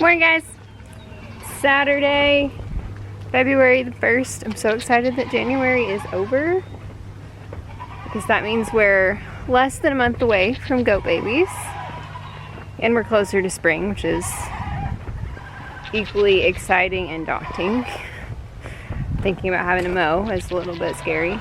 Morning, guys. Saturday, February the 1st. I'm so excited that January is over because that means we're less than a month away from goat babies and we're closer to spring, which is equally exciting and daunting. Thinking about having to mow is a little bit scary.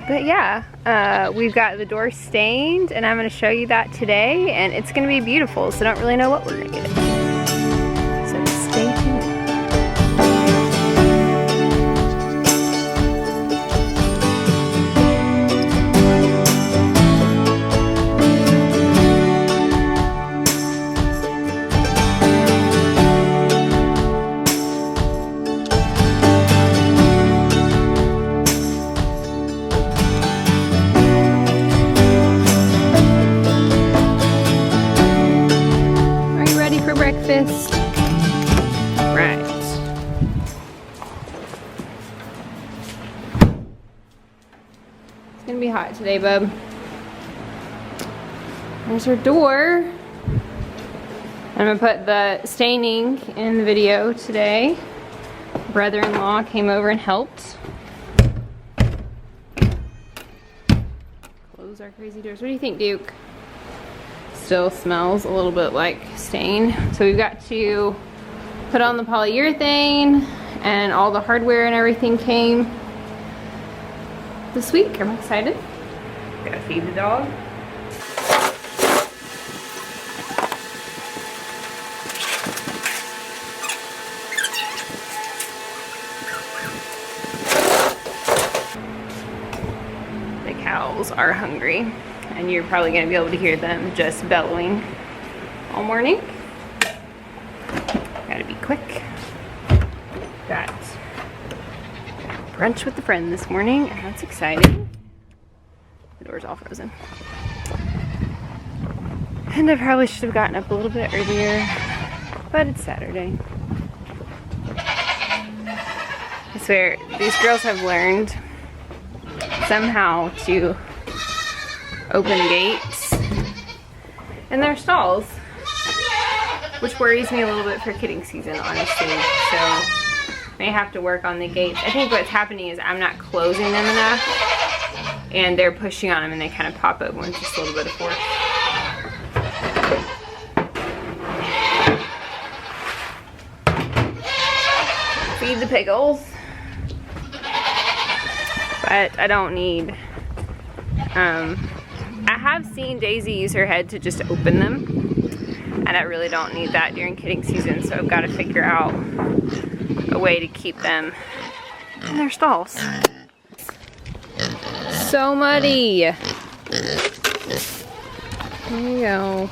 But yeah, we've got the door stained and I'm going to show you that today, and it's going to be beautiful, so I don't really know what we're going to get. So stay tuned. Breakfast. Right. It's gonna be hot today, bub. There's our door. I'm gonna put the staining in the video today. Brother-in-law came over and helped. Close our crazy doors. What do you think, Duke? Still smells a little bit like stain. So we've got to put on the polyurethane, and all the hardware and everything came this week. I'm excited. Gotta feed the dog. The cows are hungry. And you're probably going to be able to hear them just bellowing all morning. Gotta be quick. Got brunch with a friend this morning, and that's exciting. The door's all frozen. And I probably should have gotten up a little bit earlier, but it's Saturday. I swear, these girls have learned somehow to open gates in their stalls, which worries me a little bit for kidding season, honestly. So may have to work on the gates. I think what's happening is I'm not closing them enough, and they're pushing on them, and they kind of pop open with just a little bit of force. Feed the pickles, but I don't need. I have seen Daisy use her head to just open them, and I really don't need that during kidding season, so I've got to figure out a way to keep them in their stalls. So muddy. There you go.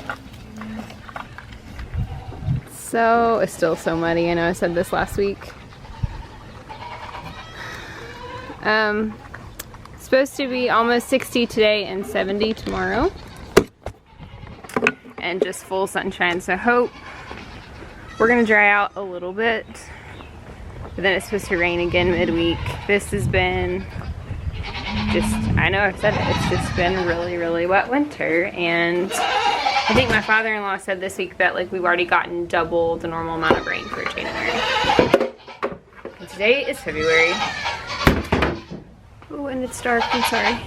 So, it's still so muddy. I know I said this last week. Supposed to be almost 60 today and 70 tomorrow, and just full sunshine, so I hope we're gonna dry out a little bit, but then it's supposed to rain again midweek. This has been just, I know I've said it, it's just been a really wet winter, and I think my father-in-law said this week that like we've already gotten double the normal amount of rain for January. And today is February. Oh, and it's dark, I'm sorry.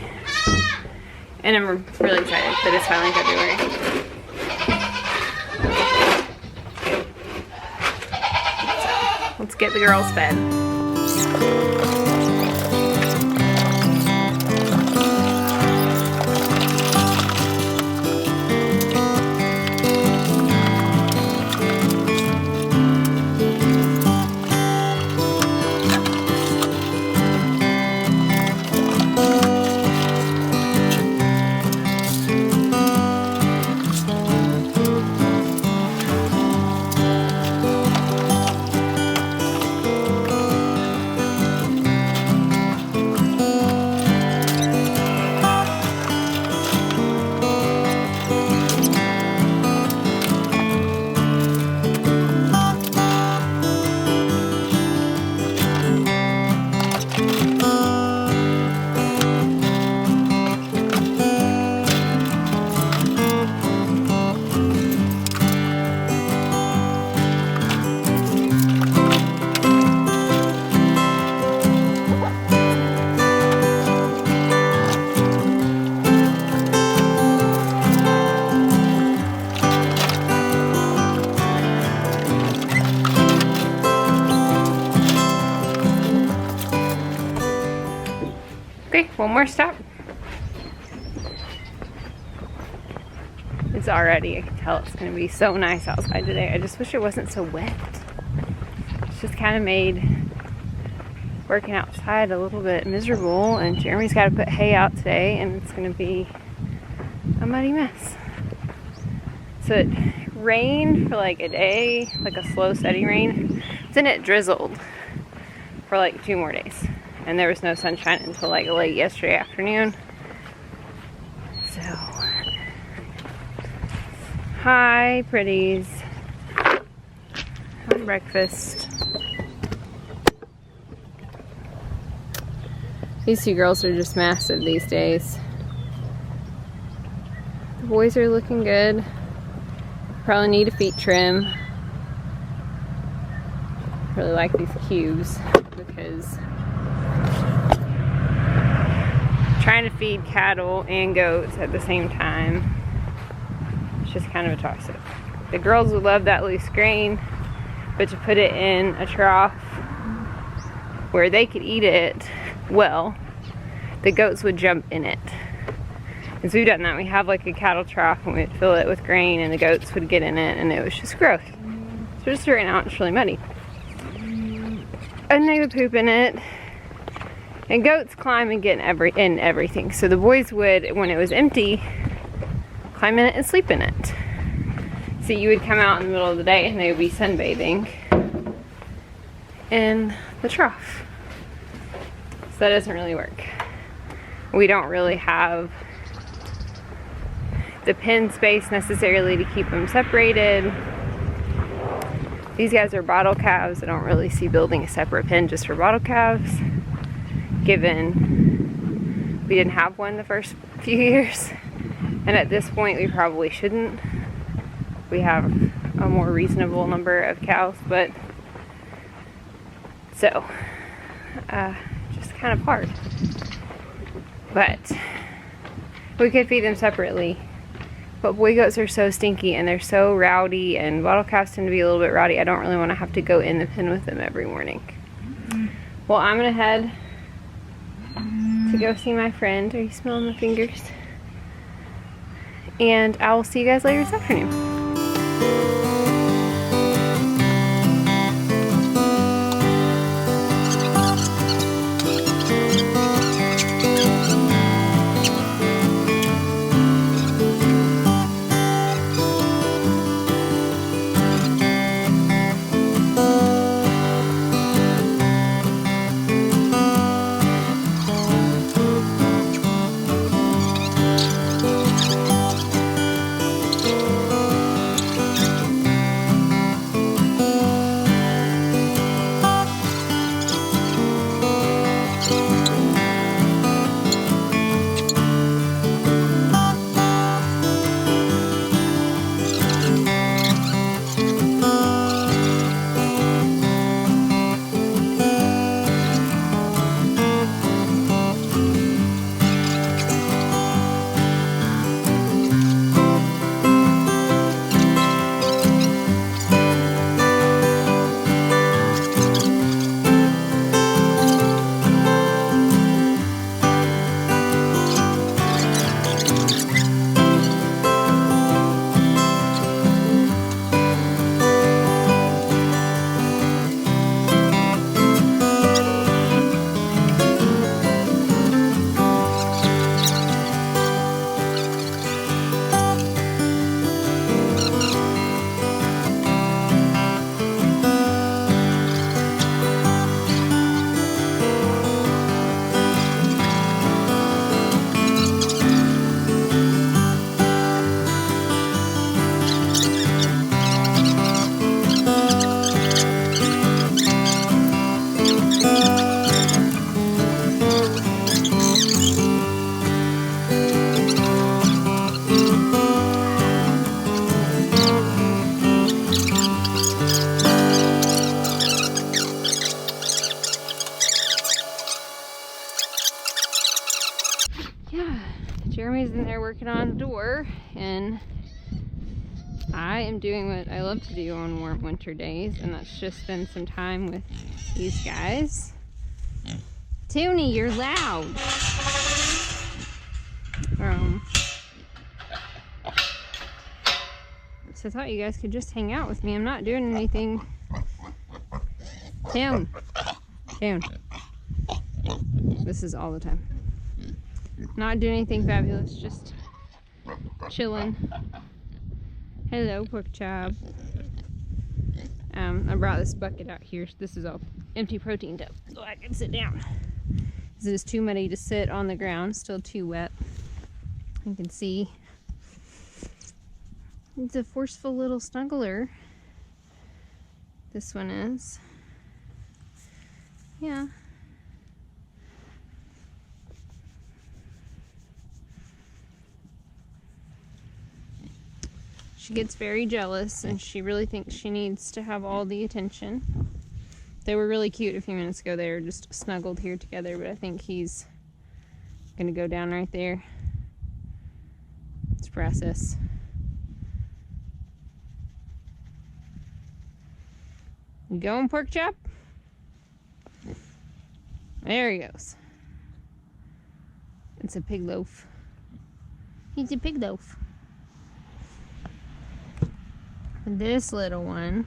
And I'm really excited that it's finally February. Let's get the girls fed. one more stop. It's already, I can tell it's going to be so nice outside today. I just wish it wasn't so wet. It's just kind of made working outside a little bit miserable, and Jeremy's got to put hay out today, and it's going to be a muddy mess. So it rained for like a day, like a slow steady rain. Then it drizzled for like 2 more days, and there was no sunshine until like late yesterday afternoon. So hi pretties, have breakfast. These 2 girls are just massive these days. The boys are looking good. Probably need a feet trim. Really like these cubes because trying to feed cattle and goats at the same time, it's just kind of a toss-up. The girls would love that loose grain, but to put it in a trough where they could eat it, well, the goats would jump in it. And so we've done that. We have like a cattle trough, and we'd fill it with grain, and the goats would get in it, and it was just gross. So just right now it's really muddy. And they would poop in it. And goats climb and get in everything. So the boys would, when it was empty, climb in it and sleep in it. So you would come out in the middle of the day and they would be sunbathing in the trough. So that doesn't really work. We don't really have the pen space necessarily to keep them separated. These guys are bottle calves. I don't really see building a separate pen just for bottle calves, given we didn't have one the first few years. And at this point we probably shouldn't. We have a more reasonable number of cows, but so just kind of hard. But we could feed them separately. But boy goats are so stinky and they're so rowdy, and bottle calves tend to be a little bit rowdy. I don't really want to have to go in the pen with them every morning. Well, I'm gonna head to go see my friend. Are you smelling my fingers? And I will see you guys later this afternoon. Jeremy's in there working on a door, and I am doing what I love to do on warm winter days, and that's just spend some time with these guys. Toonie, you're loud. So I thought you guys could just hang out with me. I'm not doing anything. Kune. Kune. This is all the time. Not doing anything fabulous, just chilling. Hello, pork chop. I brought this bucket out here. This is all empty protein tub, so I can sit down. This is too muddy to sit on the ground, still too wet. You can see it's a forceful little snuggler. This one is. Yeah. She gets very jealous and she really thinks she needs to have all the attention. They were really cute a few minutes ago. They were just snuggled here together, but I think he's gonna go down right there. It's process. You going, pork chop? There he goes. It's a pig loaf. He's a pig loaf. This little one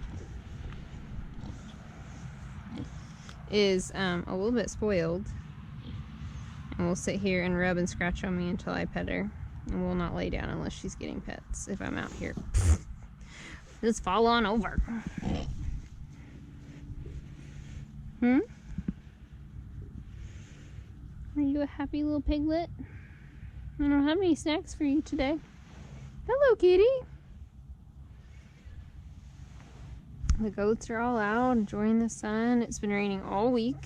is a little bit spoiled and will sit here and rub and scratch on me until I pet her, and will not lay down unless she's getting pets. If I'm out here, just fall on over. Are you a happy little piglet? I don't have any snacks for you today. Hello, kitty. The goats are all out enjoying the sun. It's been raining all week,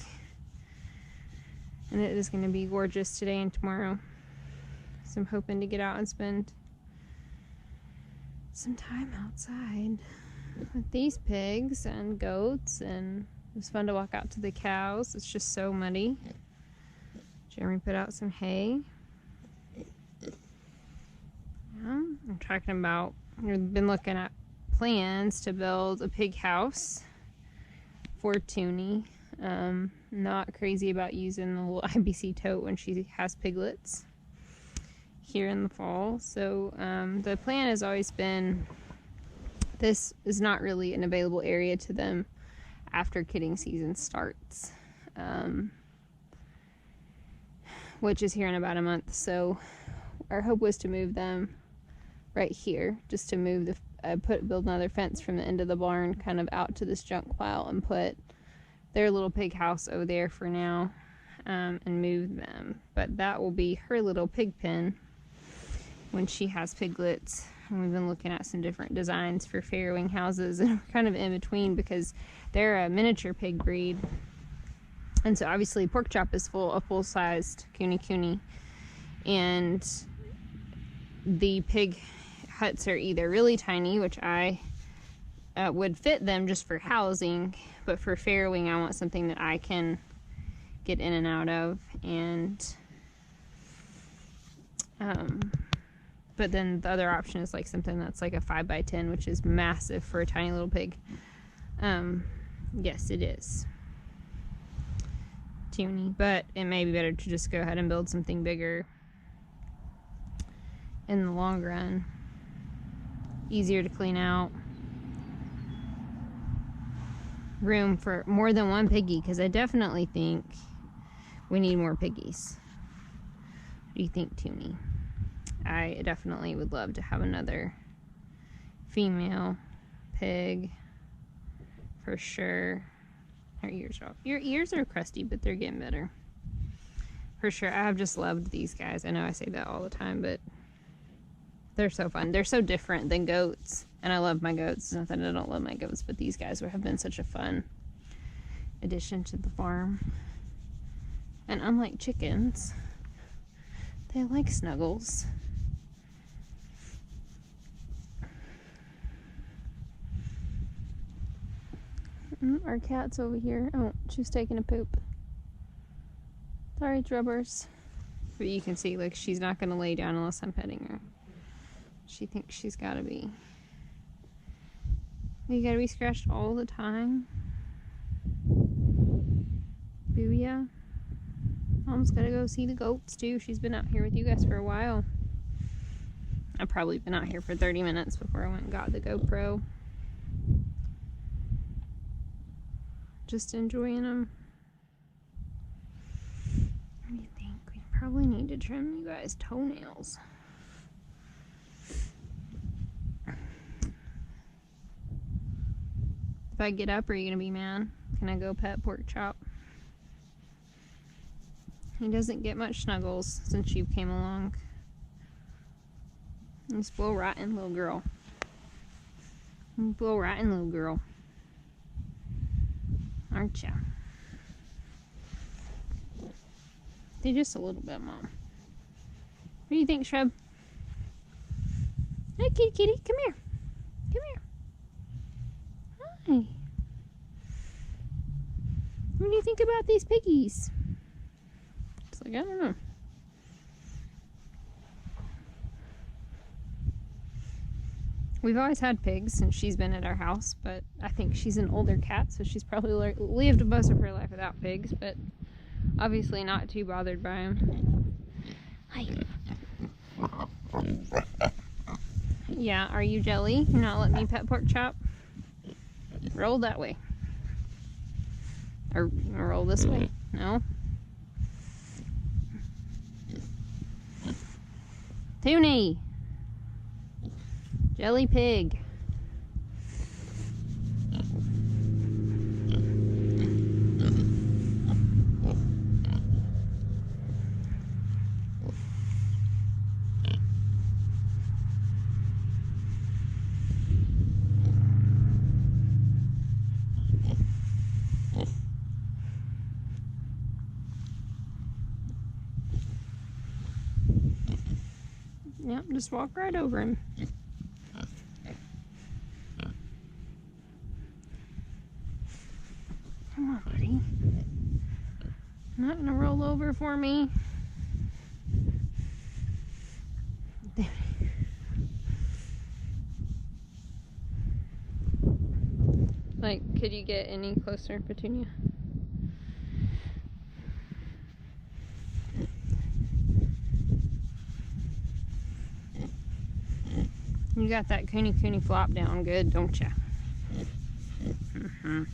and it is going to be gorgeous today and tomorrow. So I'm hoping to get out and spend some time outside with these pigs and goats, and it was fun to walk out to the cows. It's just so muddy. Jeremy put out some hay. Yeah, I'm talking about, we've been looking at plans to build a pig house for Toonie. Not crazy about using the little IBC tote when she has piglets here in the fall. So the plan has always been, this is not really an available area to them after kidding season starts, which is here in about a month. So our hope was to move them right here, just to move the build another fence from the end of the barn kind of out to this junk pile and put their little pig house over there for now, and move them. But that will be her little pig pen when she has piglets. And we've been looking at some different designs for farrowing houses, and we're kind of in between because they're a miniature pig breed, and so obviously pork chop is a full-sized KuneKune, and the pig huts are either really tiny, which I would fit them just for housing, but for farrowing I want something that I can get in and out of. And but then the other option is like something that's like a 5x10, which is massive for a tiny little pig. Yes, it is Toonie, but it may be better to just go ahead and build something bigger in the long run. Easier to clean out, room for more than one piggy, because I definitely think we need more piggies. What do you think, Toonie? I definitely would love to have another female pig for sure. Her ears are off. Your ears are crusty, but they're getting better for sure. I have just loved these guys. I know I say that all the time, but they're so fun. They're so different than goats, and I love my goats. It's not that I don't love my goats, but these guys have been such a fun addition to the farm. And unlike chickens, they like snuggles. Our cat's over here. Oh, she's taking a poop. Sorry, Drubbers. But you can see, like, she's not going to lay down unless I'm petting her. She thinks she's got to be. You got to be scratched all the time. Booyah. Mom's got to go see the goats, too. She's been out here with you guys for a while. I've probably been out here for 30 minutes before I went and got the GoPro. Just enjoying them. What do you think? We probably need to trim you guys' toenails. If I get up, are you gonna be mad? Can I go pet Pork Chop? He doesn't get much snuggles since you came along. You spoil rotten little girl. You spoil rotten little girl. Aren't ya? They just a little bit, Mom. What do you think, Shrub? Hey, kitty, kitty, come here. Come here. Hi. What do you think about these piggies? It's like, I don't know. We've always had pigs since she's been at our house, but I think she's an older cat, so she's probably lived most of her life without pigs, but obviously not too bothered by them. Hi. Yeah, are you jelly? You're not letting me pet Pork Chop? Roll that way. Or roll this way. No? Toonie! Jelly pig. Yep, just walk right over him. Come on, buddy. Not gonna roll over for me. Like, could you get any closer, Petunia? You got that KuneKune flop down good, don't ya? Mm-hmm.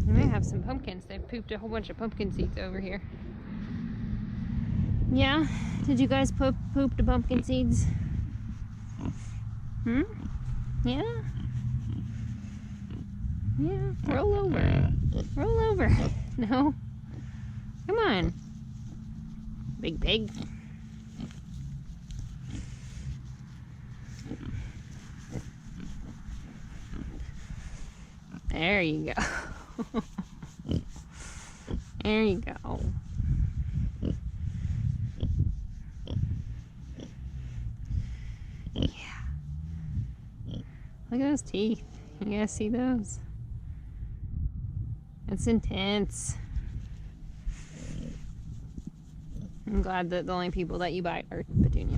We might have some pumpkins. They've pooped a whole bunch of pumpkin seeds over here. Yeah? Did you guys poop the pumpkin seeds? Hmm? Yeah? Yeah. Roll over. Roll over. No? Come on. Big pig. There you go. There you go. Yeah. Look at those teeth. You guys see those? It's intense. I'm glad that the only people that you bite are Petunia.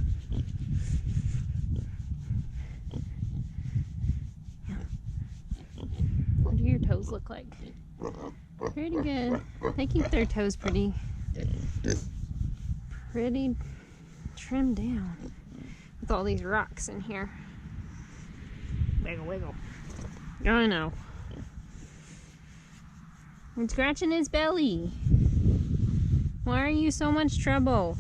What do your toes look like? Pretty good. They keep their toes pretty trimmed down with all these rocks in here. Wiggle, wiggle. I know. I'm scratching his belly. Why are you so much trouble?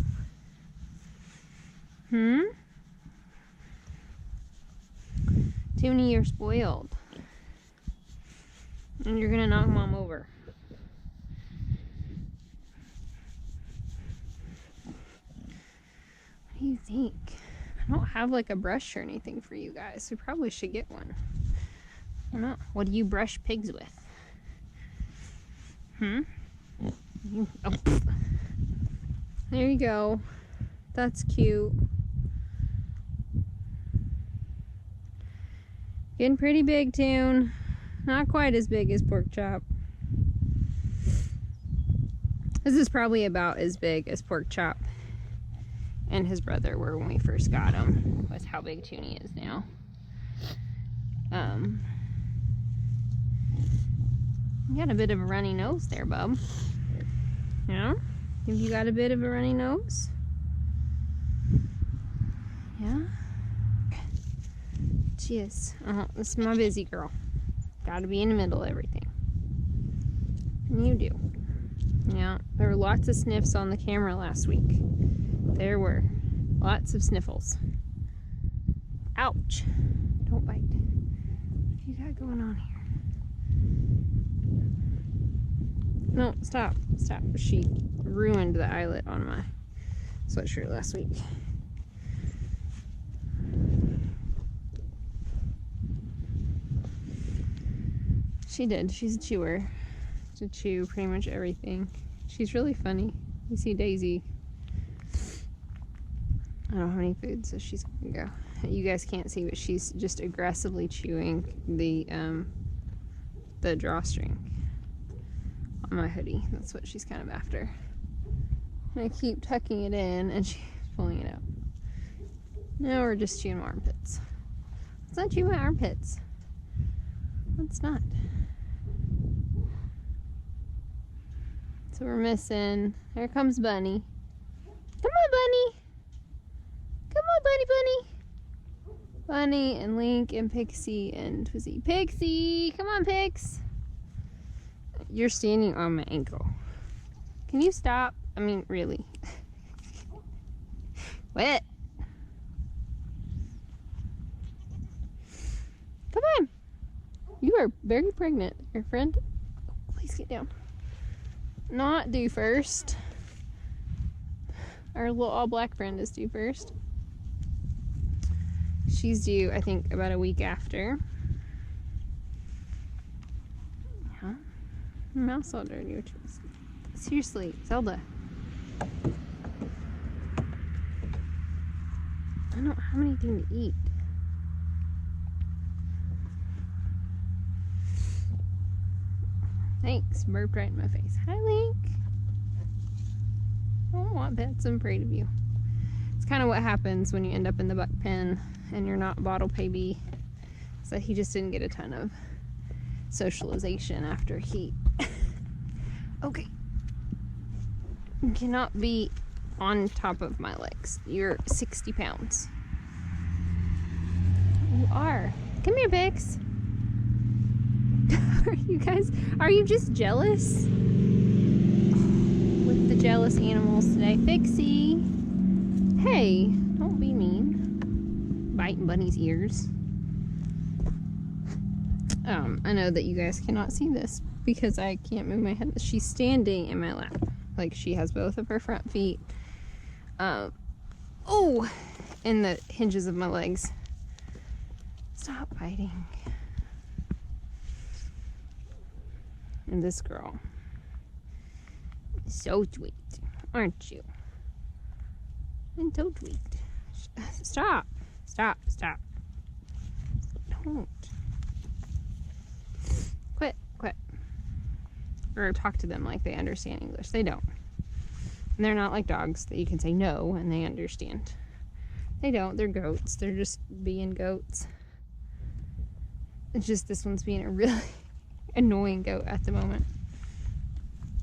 Hmm? Toonie, you're spoiled. And you're gonna knock Mom over. What do you think? I don't have like a brush or anything for you guys. We probably should get one. I don't know. What do you brush pigs with? Hmm? Oh. There you go. That's cute. Getting pretty big, Toon. Not quite as big as Pork Chop. This is probably about as big as Pork Chop and his brother were when we first got him. Was how big Toonie is now. You got a bit of a runny nose there, bub. Yeah? Have you got a bit of a runny nose? Yeah? She is. This is my busy girl. Gotta be in the middle of everything. And you do. Yeah, there were lots of sniffs on the camera last week. There were lots of sniffles. Ouch. Don't bite. What you got going on here? No, stop. Stop. She ruined the eyelet on my sweatshirt last week. She did. She's a chewer. To chew pretty much everything. She's really funny. You see Daisy. I don't have any food, so she's gonna go. You guys can't see, but she's just aggressively chewing the drawstring on my hoodie. That's what she's kind of after. And I keep tucking it in, and she's pulling it out. Now we're just chewing my armpits. Let's not chew my armpits. Let's not. So we're missing. Here comes Bunny. Come on, Bunny. Come on, Bunny. Bunny and Link and Pixie and Twizzy. Pixie! Come on, Pix! You're standing on my ankle. Can you stop? I mean, really. What? Come on! You are very pregnant, your friend. Please get down. Not due first. Our little all black friend is due first. She's due, I think, about a week after. Yeah. Her mouth's all dirty, which is... Seriously, Zelda. I don't have anything to eat. Thanks, burped right in my face. Hi, Link. I don't want pets, I'm afraid of you. It's kind of what happens when you end up in the buck pen and you're not bottle baby. So he just didn't get a ton of socialization after he... Okay. You cannot be on top of my legs. You're 60 pounds. You are. Come here, Bix. Are you just jealous? With the jealous animals today. Pixie. Hey, don't be mean. Biting Bunny's ears. I know that you guys cannot see this because I can't move my head. She's standing in my lap. Like she has both of her front feet. In the hinges of my legs. Stop biting. And this girl is so sweet, aren't you? And so sweet. Stop. Stop. Stop. Don't. Quit. Or talk to them like they understand English. They don't. And they're not like dogs that you can say no and they understand. They don't. They're goats. They're just being goats. It's just this one's being a really annoying goat at the moment.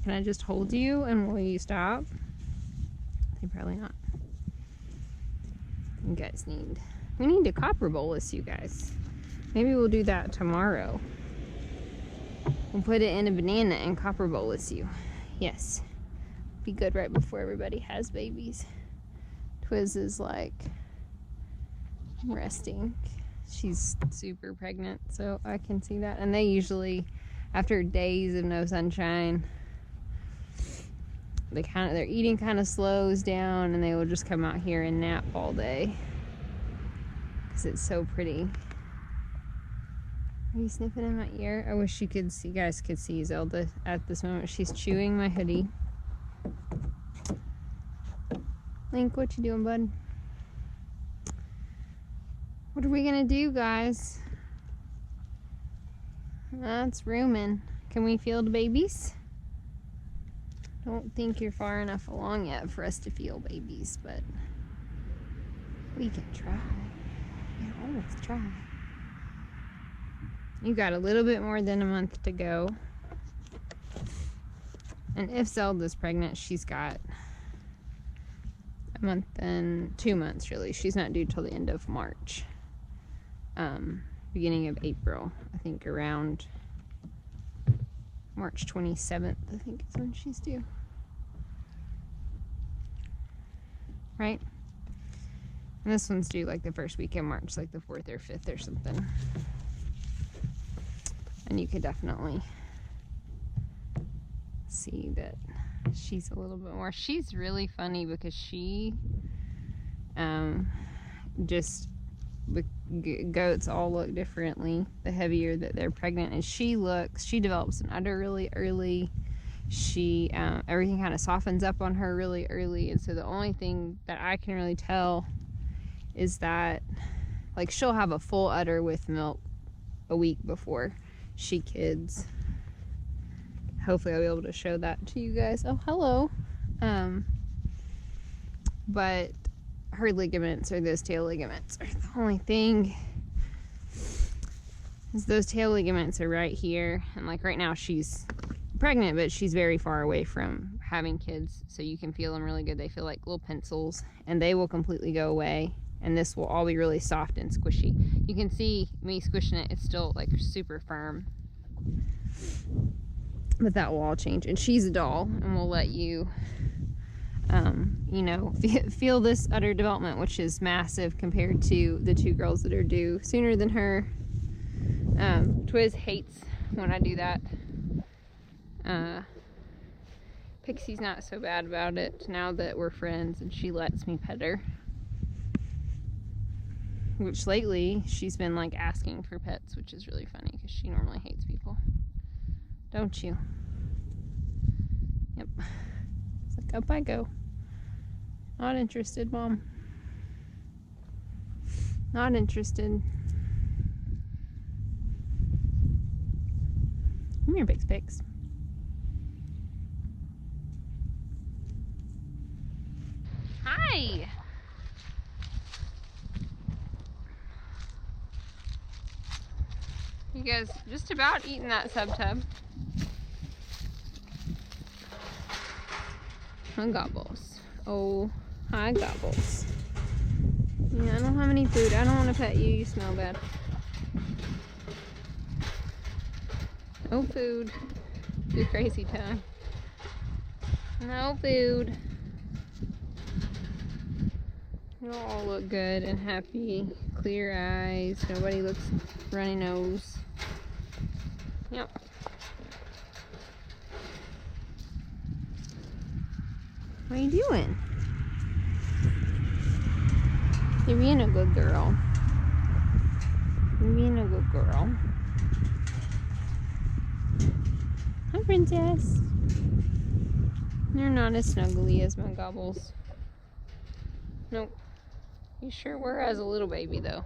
Can I just hold you and will you stop? Probably not. You guys we need to copper bolus you guys. Maybe we'll do that tomorrow. We'll put it in a banana and copper bolus you. Yes. Be good right before everybody has babies. Twiz is like resting. She's super pregnant, so I can see that. And they usually, after days of no sunshine, their eating kind of slows down and they will just come out here and nap all day because it's so pretty. Are you sniffing in my ear? I wish you guys could see Zelda at this moment. She's chewing my hoodie. Link, what you doing, bud? What are we gonna do, guys? That's rooming. Can we field babies? Don't think you're far enough along yet for us to feel babies, but we can try. We can always try. You got a little bit more than a month to go. And if Zelda's pregnant, she's got a month and 2 months, really. She's not due till the end of March. Beginning of April, I think around March 27th, I think is when she's due. Right? And this one's due like the first week in March, like the 4th or 5th or something. And you could definitely see that she's a little bit more. She's really funny because she just, goats all look differently the heavier that they're pregnant, and she develops an udder really early. She everything kind of softens up on her really early, and so the only thing that I can really tell is that, like, she'll have a full udder with milk a week before she kids. Hopefully I'll be able to show that to you guys. Oh, hello. But her ligaments, or those tail ligaments, are the only thing. Is those tail ligaments are right here, and like right now she's pregnant, but she's very far away from having kids, so you can feel them really good. They feel like little pencils, and they will completely go away, and this will all be really soft and squishy. You can see me squishing it. It's still like super firm, but that will all change. And she's a doll, and we'll let you you know, feel this udder development, which is massive compared to the 2 girls that are due sooner than her. Twiz hates when I do that. Pixie's not so bad about it now that we're friends, and she lets me pet her. Which lately she's been like asking for pets, which is really funny because she normally hates people. Don't you? Yep. It's like, up I go. Not interested, Mom. Not interested. Come here, Bix Bix. Hi! You guys just about eating that sub tub. Hi, Gobbles. Oh, hi, Gobbles. Yeah, I don't have any food. I don't want to pet you. You smell bad. No food. Do crazy time. No food. You all look good and happy. Clear eyes. Nobody looks runny nose. Yep. What are you doing? You're being a good girl. You're being a good girl. Hi, Princess. You're not as snuggly as my Gobbles. Nope. You sure were as a little baby, though.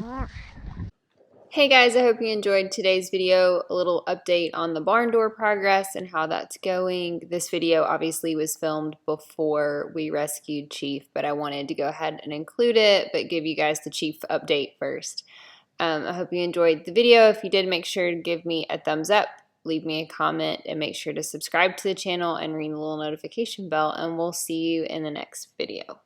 Alright. Hey guys, I hope you enjoyed today's video. A little update on the barn door progress and how that's going. This video obviously was filmed before we rescued Chief, but I wanted to go ahead and include it, but give you guys the Chief update first. I hope you enjoyed the video. If you did, make sure to give me a thumbs up, leave me a comment, and make sure to subscribe to the channel and ring the little notification bell, and we'll see you in the next video.